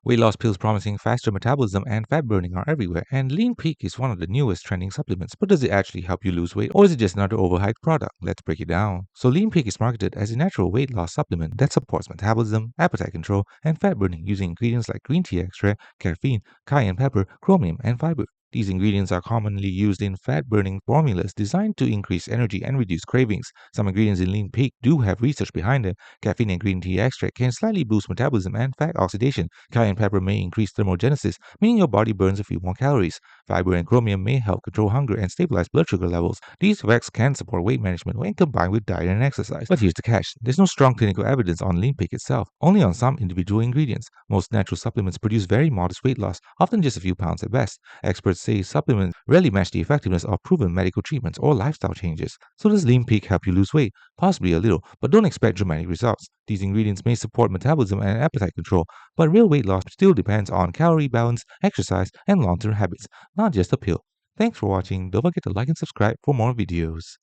Weight loss pills promising faster metabolism and fat burning are everywhere, and Lean Peak is one of the newest trending supplements. But does it actually help you lose weight, or is it just another overhyped product? Let's break it down. So Lean Peak is marketed as a natural weight loss supplement that supports metabolism, appetite control, and fat burning using ingredients like green tea extract, caffeine, cayenne pepper, chromium, and fiber. These ingredients are commonly used in fat-burning formulas designed to increase energy and reduce cravings. Some ingredients in Lean Peak do have research behind them. Caffeine and green tea extract can slightly boost metabolism and fat oxidation. Cayenne pepper may increase thermogenesis, meaning your body burns a few more calories. Fiber and chromium may help control hunger and stabilize blood sugar levels. These effects can support weight management when combined with diet and exercise. But here's the catch. There's no strong clinical evidence on Lean Peak itself, only on some individual ingredients. Most natural supplements produce very modest weight loss, often just a few pounds at best. Experts say supplements rarely match the effectiveness of proven medical treatments or lifestyle changes. So does Lean Peak help you lose weight? Possibly a little, but don't expect dramatic results. These ingredients may support metabolism and appetite control, but real weight loss still depends on calorie balance, exercise, and long-term habits, not just a pill. Thanks for watching. Don't forget to like and subscribe for more videos.